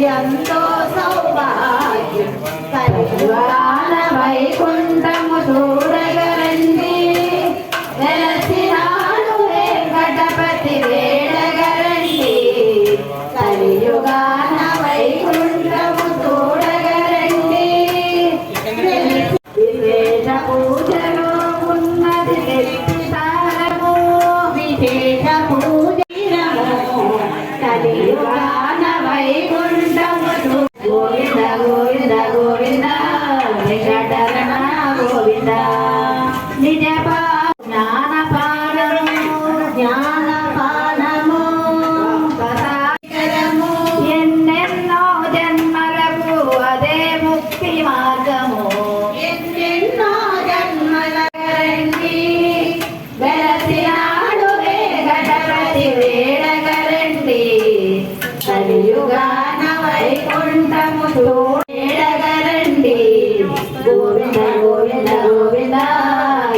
ఎంతో సౌభాగ్యం కలియుగాన వైకుంఠము చూడగరండి వెలసినాడు వెంకటపతి వేడగరండి కలియుగాన వైకుంఠము చూడగరండి విశేష పూజలో ఉన్నది సారము విశేష పూజ కలియుగాన వైకుంఠము గోవింద గోవింద గోవింద వెంకటరమణ గోవింద నిజ జ్ఞానపానము జ్ఞానపానము ఎన్నెన్నో జన్మలకు అదే ముక్తి మార్గము ఎన్నెన్నో జన్మల గరండి వెలసినాడు వెంకటపతి వేడగరండి కలియుగాన వైకుంఠము చూడగరండి గోవింద గోవింద గోవింద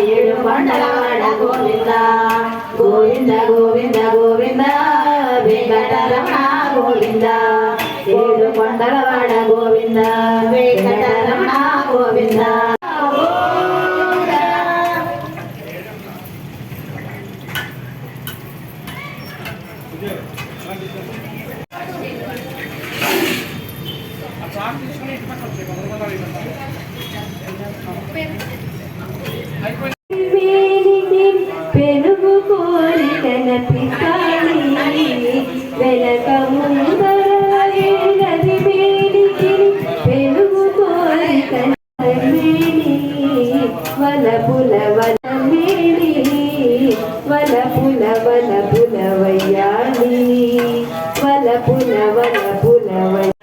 ఏడు కొండలవాడ గోవింద గోవింద గోవింద గోవింద వెంకటరమణ గోవింద ఏడు కొండలవాడ గోవింద వెంకటరమణ గోవింద పెనుగు కోరికల పిస్తాలి వెనక ముందరది వేడికి పెనుగు కోరికల వలపుల వల మేడి వలపుల వలపుల వయ్యాలి వలపుల వలపుల వయ్యాలి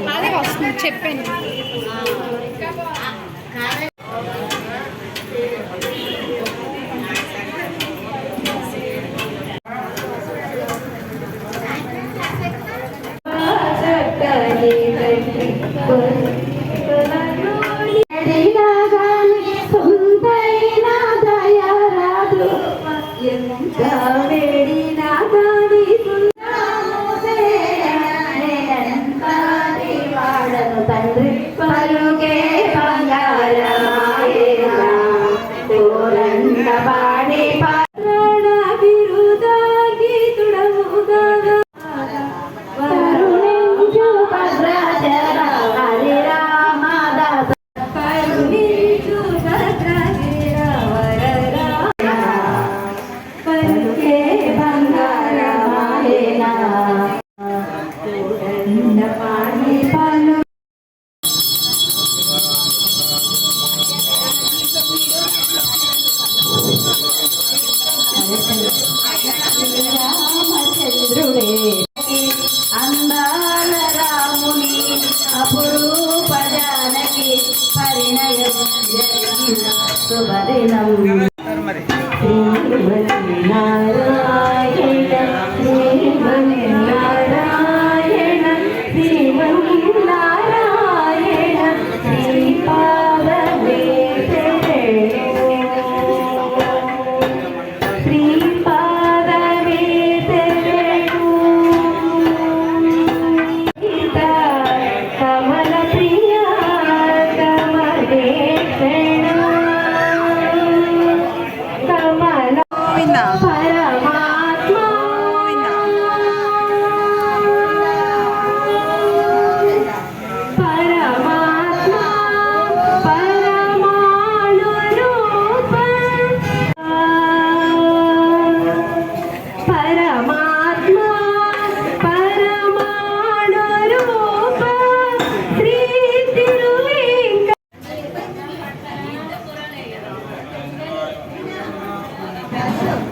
అదే వస్తుంది చెప్పాను తండ్రి పలుకే బంగారమాయేనా తోరండ పాడి పారణ విరుదాగి తుడముదాగా వరుణించు భద్రాచల హరి రామదాస కరుణించు భద్రాచల వరరా పలుకే బంగారమాయేనా తోరండ పాడి పాలు రామచంద్రుడే అందాల రాముని అపురూప జానకి పరిణయం జరిగిన శుభదినం నారాయణ నారాయణ నారాయణ శ్రీపాదమే శ్రీపాదమే బ్యాగ్